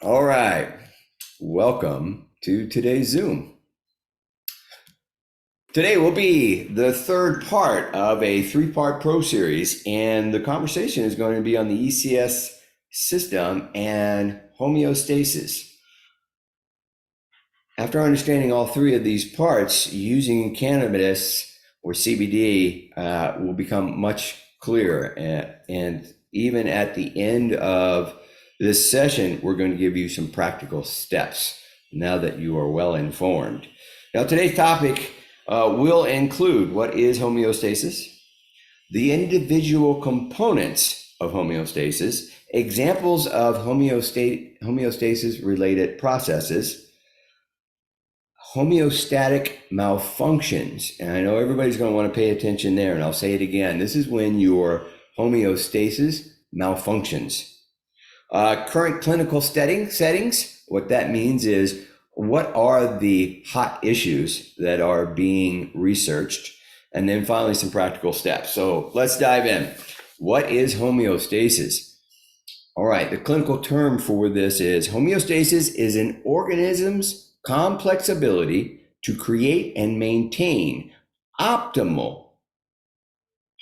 All right. Welcome to today's Zoom. Today will be the third part of a three-part pro series, and the conversation is going to be on the ECS system and homeostasis. After understanding all three of these parts, using cannabis or CBD will become much clearer. And even at the end of this session, we're going to give you some practical steps now that you are well informed. Now, today's topic will include what is homeostasis, the individual components of homeostasis, examples of homeostasis related processes, homeostatic malfunctions. And I know everybody's going to want to pay attention there, and I'll say it again. This is when your homeostasis malfunctions. Current clinical settings, what that means is what are the hot issues that are being researched? And then finally, some practical steps. So let's dive in. What is homeostasis? All right, the clinical term for this is homeostasis is an organism's complex ability to create and maintain optimal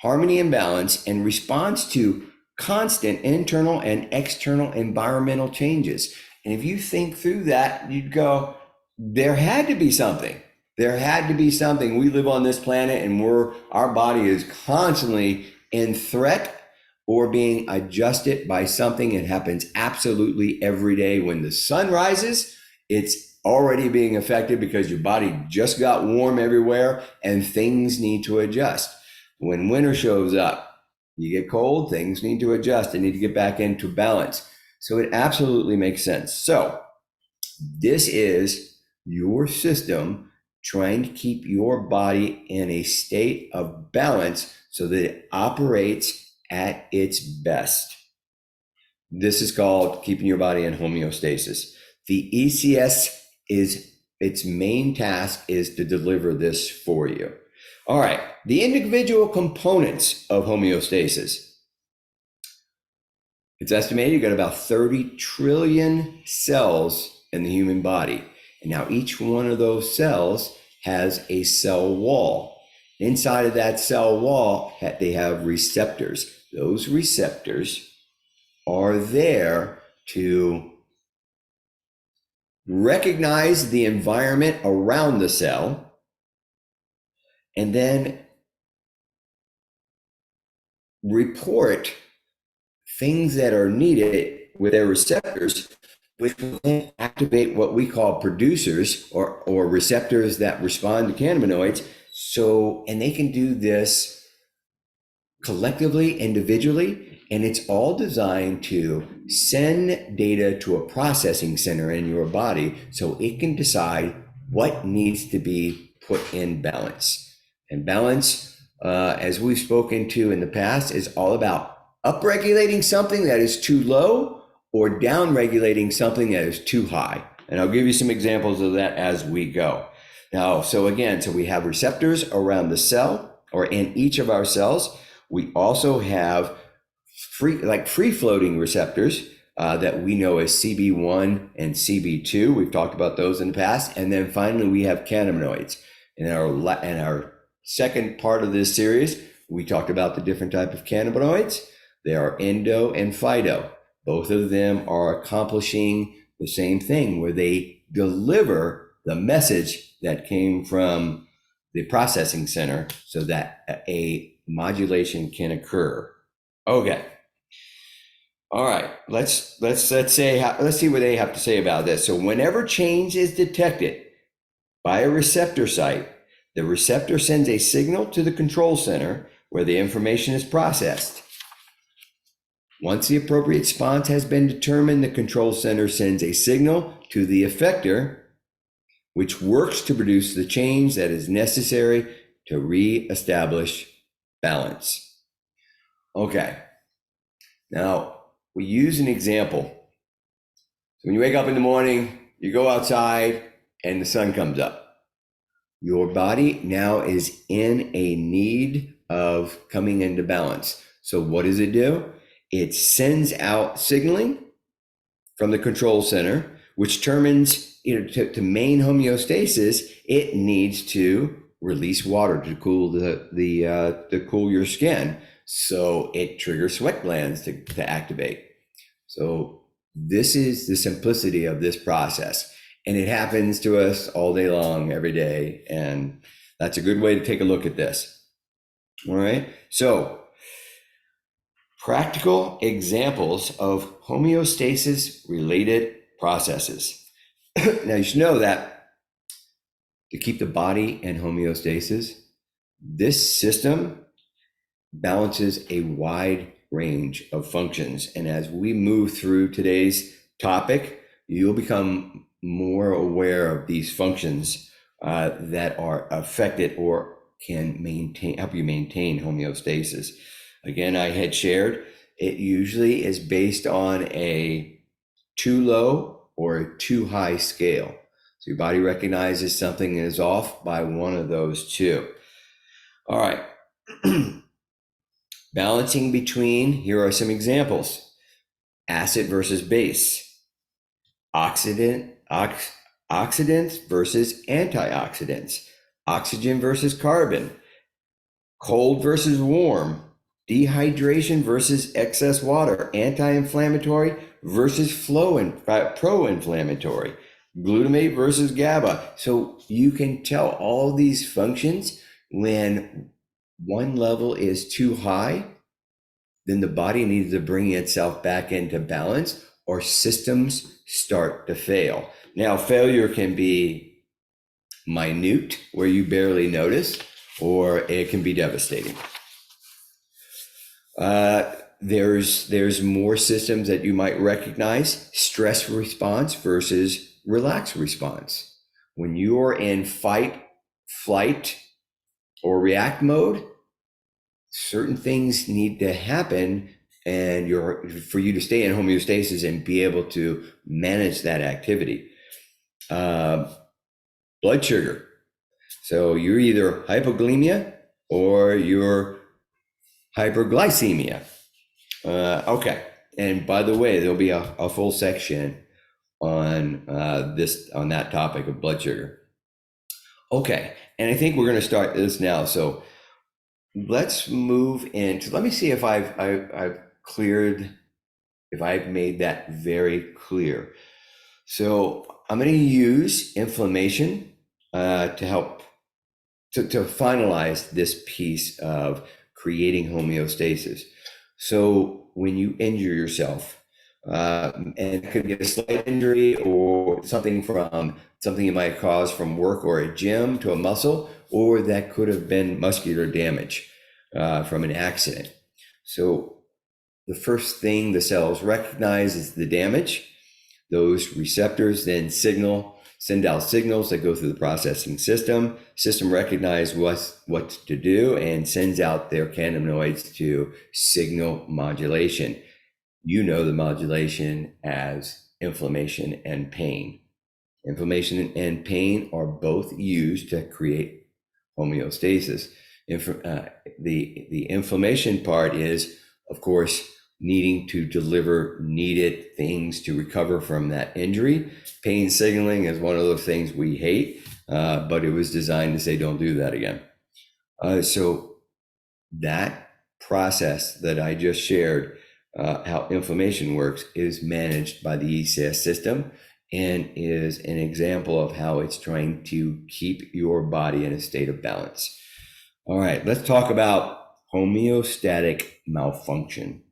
harmony and balance in response to constant internal and external environmental changes. And if you think through that, you'd go, there had to be something. There had to be something. We live on this planet and our body is constantly in threat or being adjusted by something. It happens absolutely every day. When the sun rises, it's already being affected because your body just got warm everywhere and things need to adjust. When winter shows up, you get cold, things need to adjust. They need to get back into balance. So it absolutely makes sense. So this is your system trying to keep your body in a state of balance so that it operates at its best. This is called keeping your body in homeostasis. The ECS its main task is to deliver this for you. All right, the individual components of homeostasis. It's estimated you've got about 30 trillion cells in the human body. And now each one of those cells has a cell wall. Inside of that cell wall, they have receptors. Those receptors are there to recognize the environment around the cell and then report things that are needed with their receptors, which will then activate what we call producers or receptors that respond to cannabinoids. And they can do this collectively, individually, and it's all designed to send data to a processing center in your body so it can decide what needs to be put in balance. And balance, as we've spoken to in the past, is all about upregulating something that is too low or downregulating something that is too high. And I'll give you some examples of that as we go. Now, so we have receptors around the cell or in each of our cells. We also have free-floating receptors that we know as CB1 and CB2. We've talked about those in the past. And then finally, we have cannabinoids. In our second part of this series, we talked about the different type of cannabinoids. There are endo and phyto. Both of them are accomplishing the same thing where they deliver the message that came from the processing center so that a modulation can occur. Okay. All right. Let's see what they have to say about this. So whenever change is detected by a receptor site, the receptor sends a signal to the control center where the information is processed. Once the appropriate response has been determined, the control center sends a signal to the effector, which works to produce the change that is necessary to reestablish balance. Okay. Now, we use an example. So when you wake up in the morning, you go outside and the sun comes up. Your body now is in a need of coming into balance. So what does it do? It sends out signaling from the control center, which determines, to main homeostasis, it needs to release water to cool to cool your skin. So it triggers sweat glands to activate. So this is the simplicity of this process. And it happens to us all day long, every day. And that's a good way to take a look at this. All right. So practical examples of homeostasis related processes. Now you should know that to keep the body in homeostasis, this system balances a wide range of functions. And as we move through today's topic, you'll become more aware of these functions that are affected or can help you maintain homeostasis. Again, I had shared, it usually is based on a too low or a too high scale. So your body recognizes something is off by one of those two. All right. Balancing between, here are some examples: acid versus base, oxidants versus antioxidants, oxygen versus carbon, cold versus warm, dehydration versus excess water, anti-inflammatory versus pro-inflammatory, glutamate versus GABA. So you can tell all these functions. When one level is too high, then the body needs to bring itself back into balance, or systems start to fail. Now, failure can be minute, where you barely notice, or it can be devastating. There's more systems that you might recognize: stress response versus relax response. When you're in fight, flight, or react mode, certain things need to happen, and for you to stay in homeostasis and be able to manage that activity. Blood sugar. So you're either hypoglycemia or you're hyperglycemia. Okay. And by the way, there'll be a full section on that topic of blood sugar. Okay. And I think we're going to start this now. So let's move into, let me see if I've made that very clear. So I'm going to use inflammation to help to finalize this piece of creating homeostasis. So when you injure yourself, and it could be a slight injury or something you might cause from work or a gym to a muscle, or that could have been muscular damage from an accident. So the first thing the cells recognize is the damage. Those receptors then send out signals that go through the processing system. System recognizes what to do and sends out their cannabinoids to signal modulation. You know the modulation as inflammation and pain. Inflammation and pain are both used to create homeostasis. The inflammation part is, of course, needing to deliver needed things to recover from that injury. Pain signaling is one of those things we hate, but it was designed to say, don't do that again. So that process that I just shared, how inflammation works, is managed by the ECS system and is an example of how it's trying to keep your body in a state of balance. All right, let's talk about homeostatic malfunction.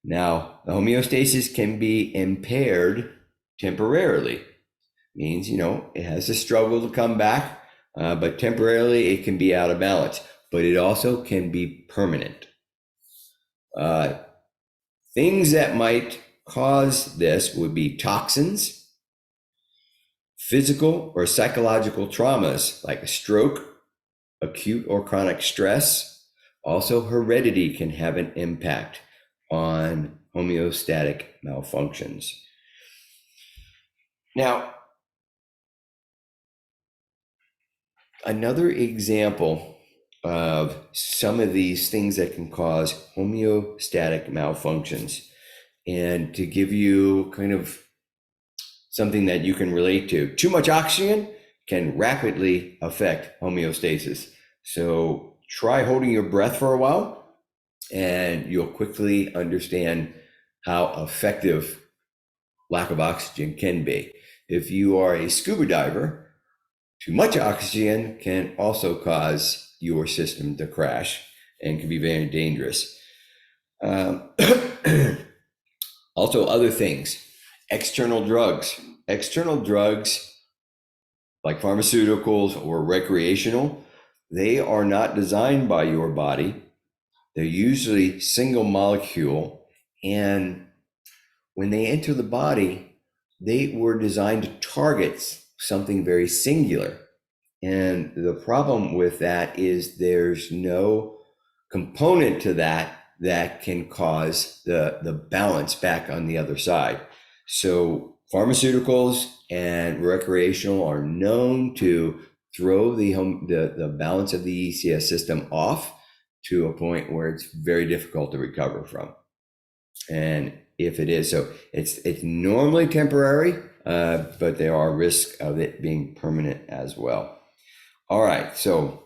Now, the homeostasis can be impaired temporarily. Means, it has a struggle to come back, but temporarily it can be out of balance, but it also can be permanent. Things that might cause this would be toxins, physical or psychological traumas like a stroke, acute or chronic stress. Also, heredity can have an impact on homeostatic malfunctions. Now, another example of some of these things that can cause homeostatic malfunctions And to give you kind of something that you can relate to, too much oxygen can rapidly affect homeostasis. So try holding your breath for a while, and you'll quickly understand how effective lack of oxygen can be. If you are a scuba diver, too much oxygen can also cause your system to crash and can be very dangerous. Um, Also, other things, external drugs. External drugs like pharmaceuticals or recreational, they are not designed by your body. They're usually single molecule. And when they enter the body, they were designed to target something very singular. And the problem with that is there's no component to that that can cause the balance back on the other side. So pharmaceuticals and recreational are known to throw the balance of the ECS system off to a point where it's very difficult to recover from. And if it is, so it's normally temporary, but there are risks of it being permanent as well. All right, so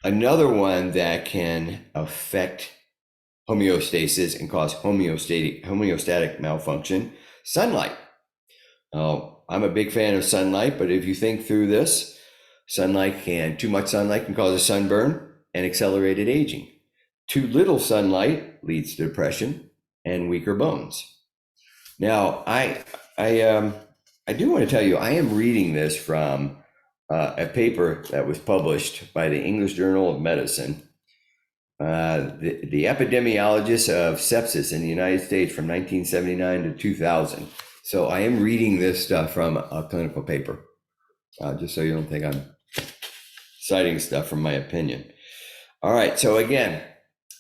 another one that can affect homeostasis and cause homeostatic malfunction, sunlight. I'm a big fan of sunlight, but if you think through this, too much sunlight can cause a sunburn and accelerated aging. Too little sunlight leads to depression and weaker bones. Now, I do want to tell you, I am reading this from a paper that was published by the English Journal of Medicine, the epidemiologist of sepsis in the United States from 1979 to 2000. So I am reading this stuff from a clinical paper, just so you don't think I'm citing stuff from my opinion. All right, so again,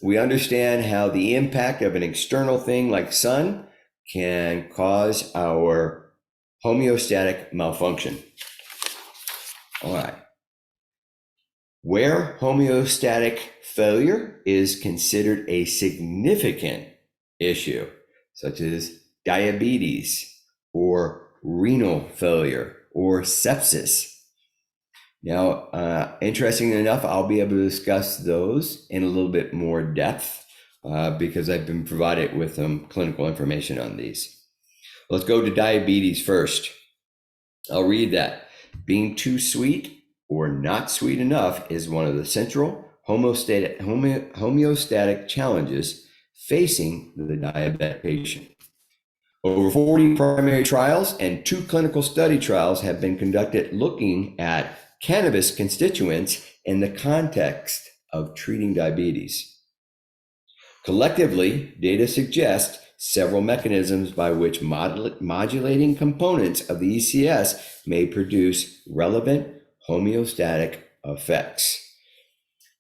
we understand how the impact of an external thing like sun can cause our homeostatic malfunction. All right. Where homeostatic failure is considered a significant issue, such as diabetes or renal failure or sepsis. Now, interestingly enough, I'll be able to discuss those in a little bit more depth because I've been provided with some clinical information on these. Let's go to diabetes first. I'll read that. Being too sweet or not sweet enough is one of the central homeostatic challenges facing the diabetic patient. Over 40 primary trials and 2 clinical study trials have been conducted looking at cannabis constituents in the context of treating diabetes. Collectively, data suggest several mechanisms by which modulating components of the ECS may produce relevant homeostatic effects.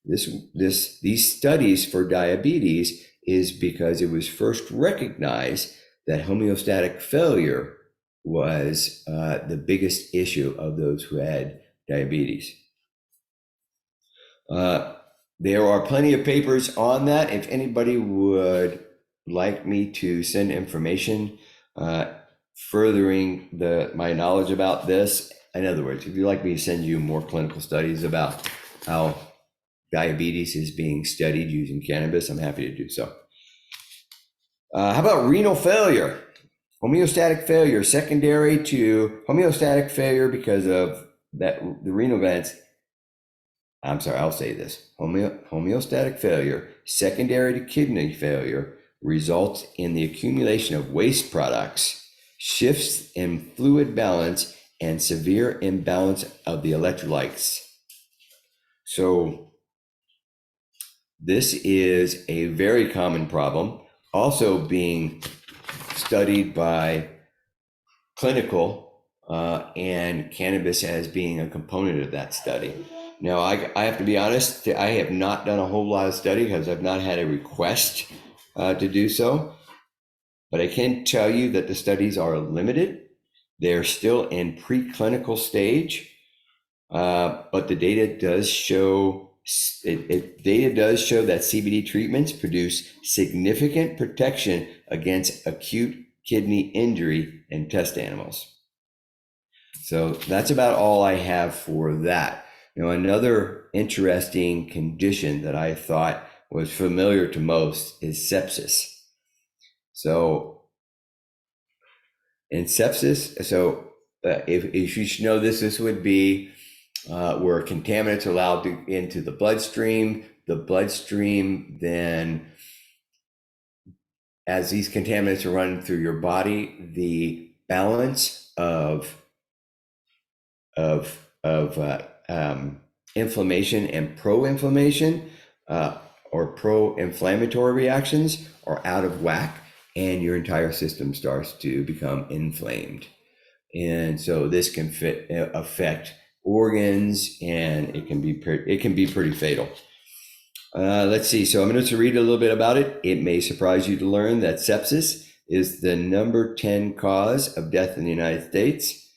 These studies for diabetes is because it was first recognized that homeostatic failure was the biggest issue of those who had diabetes. There are plenty of papers on that. If anybody would like me to send information furthering my knowledge about this, in other words, if you'd like me to send you more clinical studies about how diabetes is being studied using cannabis, I'm happy to do so. How about renal failure? Homeostatic failure, secondary to homeostatic failure because of the renal events. I'm sorry, I'll say this. Homeostatic failure, secondary to kidney failure, results in the accumulation of waste products, shifts in fluid balance, and severe imbalance of the electrolytes. So this is a very common problem, also being studied by clinical and cannabis as being a component of that study. Now, I have to be honest, I have not done a whole lot of study because I've not had a request to do so, but I can tell you that the studies are limited. They're still in preclinical stage, but the data does show Data does show that CBD treatments produce significant protection against acute kidney injury in test animals. So that's about all I have for that. Another interesting condition that I thought was familiar to most is sepsis. So in sepsis, if you should know this, this would be where contaminants are allowed into the bloodstream. The bloodstream then, as these contaminants are running through your body, the balance of inflammation and pro-inflammation or pro-inflammatory reactions are out of whack, and your entire system starts to become inflamed. And so this can affect organs, and it can be pretty fatal. Let's see. So I'm going to read a little bit about it. It may surprise you to learn that sepsis is the number 10 cause of death in the United States.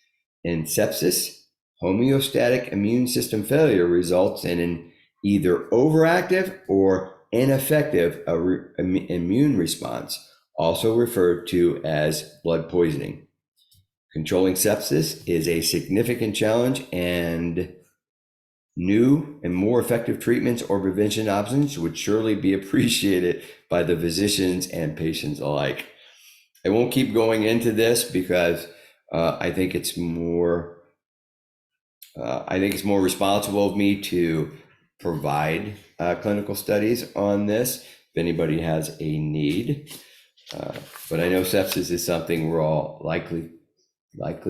In sepsis, homeostatic immune system failure results in an either overactive or ineffective immune response, also referred to as blood poisoning. Controlling sepsis is a significant challenge, and new and more effective treatments or prevention options would surely be appreciated by the physicians and patients alike. I won't keep going into this because I think it's more responsible of me to provide clinical studies on this if anybody has a need. But I know sepsis is something we're all likely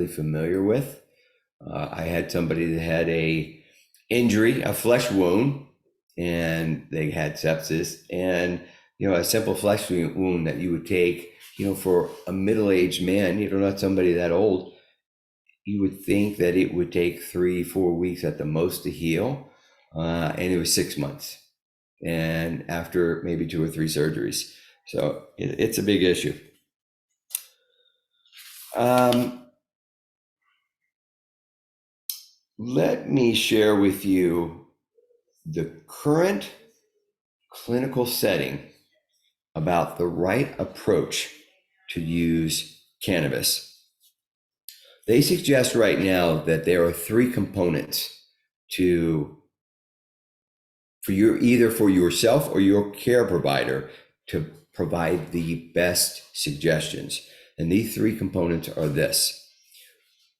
familiar with. I had somebody that had a flesh wound, and they had sepsis, and a simple flesh wound that you would take, for a middle-aged man, not somebody that old, you would think that it would take 3-4 weeks at the most to heal, and it was 6 months, and after maybe 2 or 3 surgeries. So it's a big issue. Let me share with you the current clinical setting about the right approach to use cannabis. They suggest right now that there are 3 components for yourself or your care provider to provide the best suggestions. And these 3 components are this: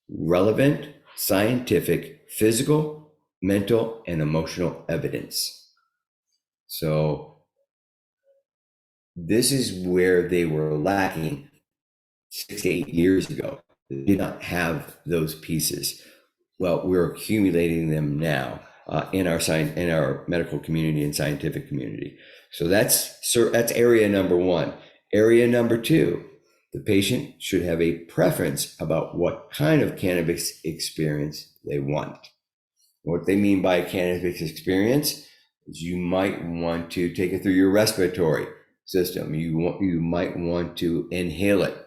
relevant, scientific, physical, mental, and emotional evidence. So this is where they were lacking 6 to 8 years ago. They did not have those pieces. Well, we're accumulating them now in our medical community and scientific community. So that's area number 1. Area number 2, the patient should have a preference about what kind of cannabis experience they want. What they mean by cannabis experience is you might want to take it through your respiratory system. You might want to inhale it.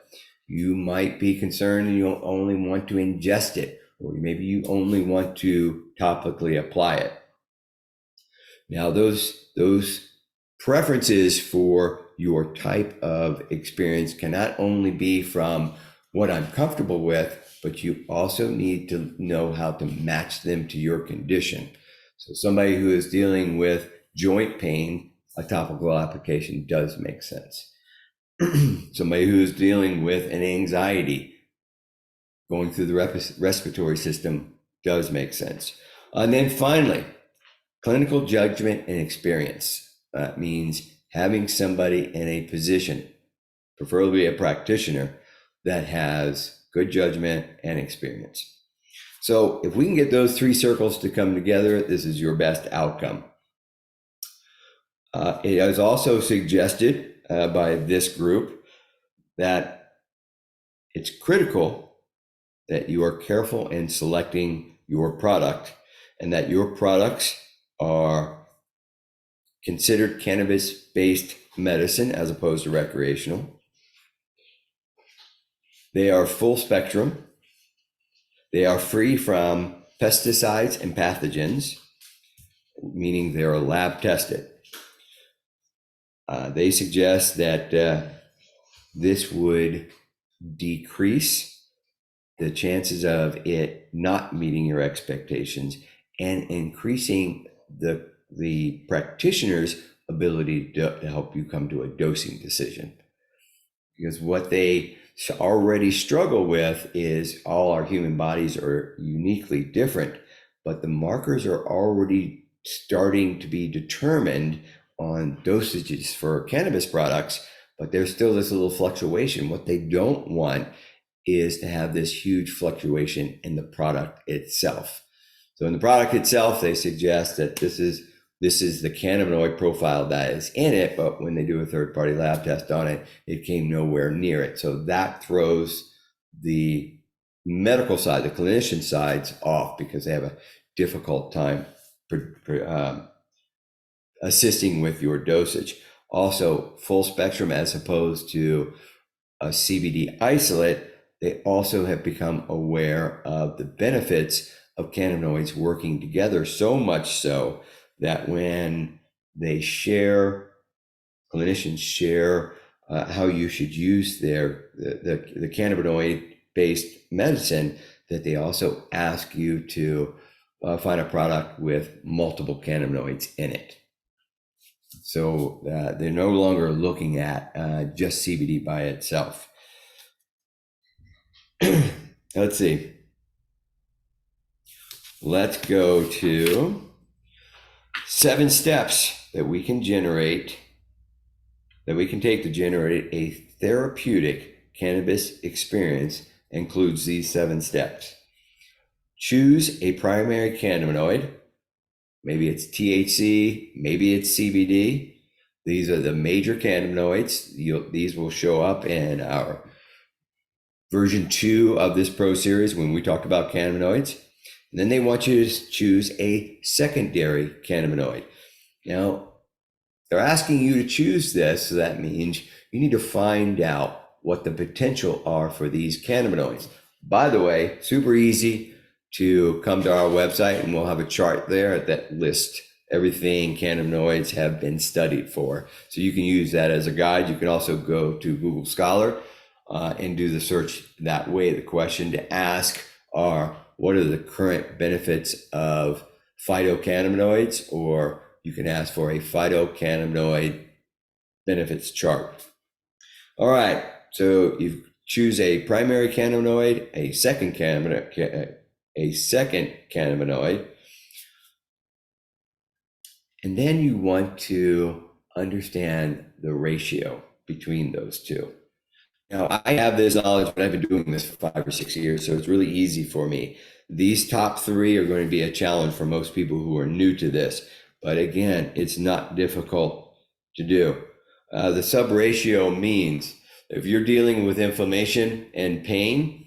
You might be concerned and you'll only want to ingest it, or maybe you only want to topically apply it. Now, those preferences for your type of experience can not only be from what I'm comfortable with, but you also need to know how to match them to your condition. So somebody who is dealing with joint pain, a topical application does make sense. Somebody who is dealing with an anxiety, going through the respiratory system does make sense. And then finally, clinical judgment and experience. That means having somebody in a position, preferably a practitioner, that has good judgment and experience. So if we can get those 3 circles to come together, this is your best outcome. It is also suggested by this group that it's critical that you are careful in selecting your product, and that your products are considered cannabis-based medicine as opposed to recreational. They are full spectrum. They are free from pesticides and pathogens. meaning they're lab tested. They suggest that this would decrease the chances of it not meeting your expectations and increasing the practitioner's ability to help you come to a dosing decision. Because what they already struggle with is all our human bodies are uniquely different, but the markers are already starting to be determined on dosages for cannabis products, but there's still this little fluctuation. What they don't want is to have this huge fluctuation in the product itself. So in the product itself, they suggest that this is the cannabinoid profile that is in it, but when they do a third-party lab test on it, it came nowhere near it. So that throws the medical side, the clinician sides off because they have a difficult time assisting with your dosage. Also, full spectrum as opposed to a CBD isolate, they also have become aware of the benefits of cannabinoids working together, so much so that when they clinicians share how you should use the cannabinoid-based medicine, that they also ask you to find a product with multiple cannabinoids in it. So they're no longer looking at just CBD by itself. Let's see. Let's go to 7 steps that we can take to generate a therapeutic cannabis experience. Includes these 7 steps. Choose a primary cannabinoid. Maybe it's THC, maybe it's CBD. These are the major cannabinoids. These will show up in our version 2 of this Pro Series when we talk about cannabinoids. And then they want you to choose a secondary cannabinoid. Now, they're asking you to choose this, so that means you need to find out what the potential are for these cannabinoids. By the way, super easy to come to our website, and we'll have a chart there that lists everything cannabinoids have been studied for. So you can use that as a guide. You can also go to Google Scholar and do the search that way. The question to ask are, what are the current benefits of phytocannabinoids? Or you can ask for a phytocannabinoid benefits chart. All right, so you choose a primary cannabinoid, a second cannabinoid, and then you want to understand the ratio between those two. Now, I have this knowledge, but I've been doing this for 5 or 6 years, so it's really easy for me. These top 3 are going to be a challenge for most people who are new to this, but again, it's not difficult to do. The sub-ratio means if you're dealing with inflammation and pain,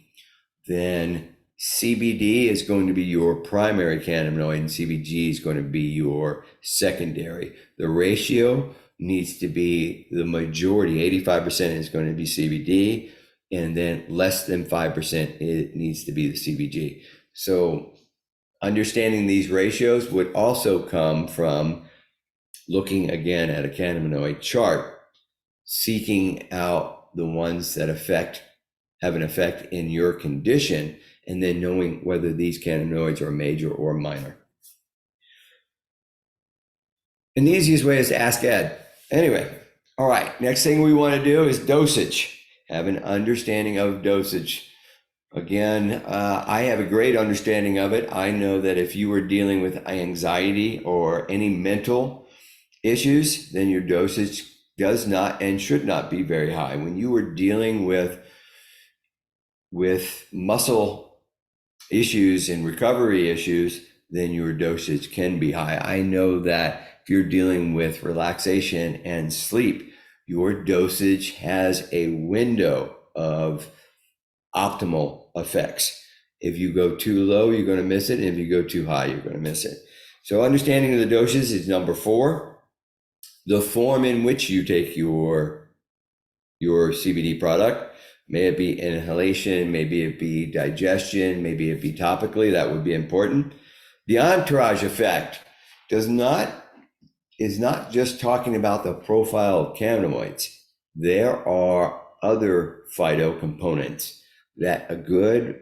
then CBD is going to be your primary cannabinoid and CBG is going to be your secondary. The ratio needs to be the majority. 85% is going to be CBD, and then less than 5% it needs to be the CBG. So understanding these ratios would also come from looking again at a cannabinoid chart, seeking out the ones that have an effect in your condition, and then knowing whether these cannabinoids are major or minor. And the easiest way is to ask Ed. Anyway, all right, next thing we want to do is dosage. Have an understanding of dosage. Again, I have a great understanding of it. I know that if you are dealing with anxiety or any mental issues, then your dosage does not and should not be very high. When you are dealing with muscle issues and recovery issues, then your dosage can be high. I know that if you're dealing with relaxation and sleep, your dosage has a window of optimal effects. If you go too low, you're going to miss it. And if you go too high, you're going to miss it. So understanding of the doses is number 4. The form in which you take your CBD product, may it be inhalation, maybe it be digestion, maybe it be topically, that would be important. The entourage effect is not just talking about the profile of cannabinoids. There are other phytocomponents that a good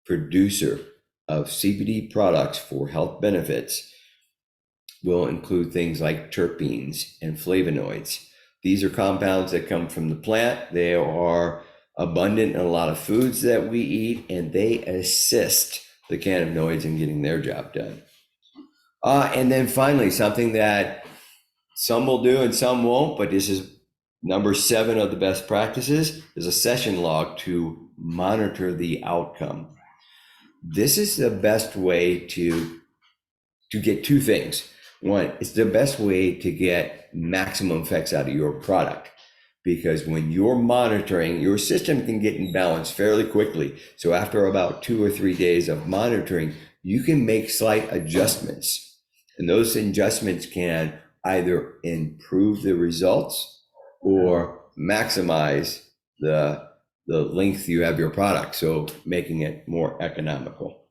producer of CBD products for health benefits will include things like terpenes and flavonoids. These are compounds that come from the plant. They are abundant in a lot of foods that we eat, and they assist the cannabinoids in getting their job done. And then finally, something that some will do and some won't, but this is number 7 of the best practices, is a session log to monitor the outcome. This is the best way to get 2 things. One, it's the best way to get maximum effects out of your product, because when you're monitoring, your system can get in balance fairly quickly. So after about 2 or 3 days of monitoring, you can make slight adjustments. And those adjustments can either improve the results or maximize the length you have your product, so making it more economical.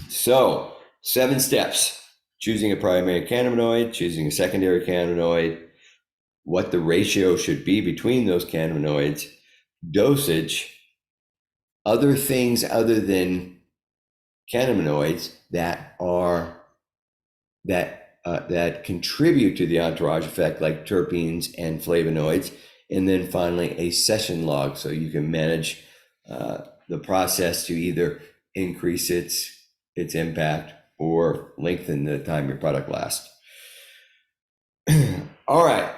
So 7 steps: choosing a primary cannabinoid, choosing a secondary cannabinoid, what the ratio should be between those cannabinoids, dosage, other things other than cannabinoids that contribute to the entourage effect, like terpenes and flavonoids, and then finally a session log, so you can manage the process to either increase its impact or lengthen the time your product lasts. All right.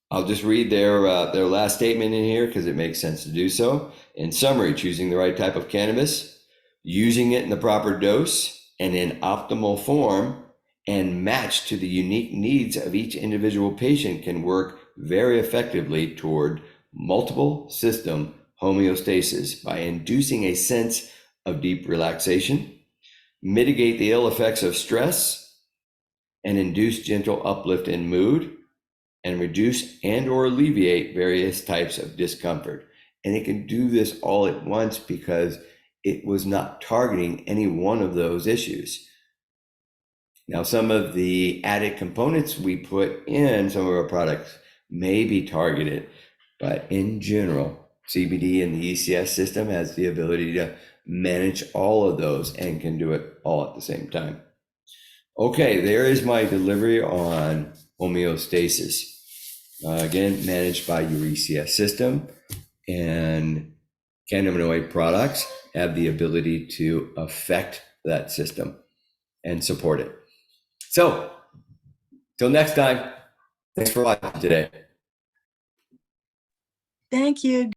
I'll just read their last statement in here because it makes sense to do so. In summary, choosing the right type of cannabis, using it in the proper dose and in optimal form, and matched to the unique needs of each individual patient can work very effectively toward multiple system homeostasis by inducing a sense of deep relaxation, mitigate the ill effects of stress, and induce gentle uplift in mood, and reduce and or alleviate various types of discomfort. And it can do this all at once because it was not targeting any one of those issues. Now, some of the added components we put in some of our products may be targeted, but in general, CBD and the ECS system has the ability to manage all of those and can do it all at the same time. Okay, there is my delivery on homeostasis. Again, managed by your ECS system, and cannabinoid products have the ability to affect that system and support it. So, till next time, thanks for watching today. Thank you.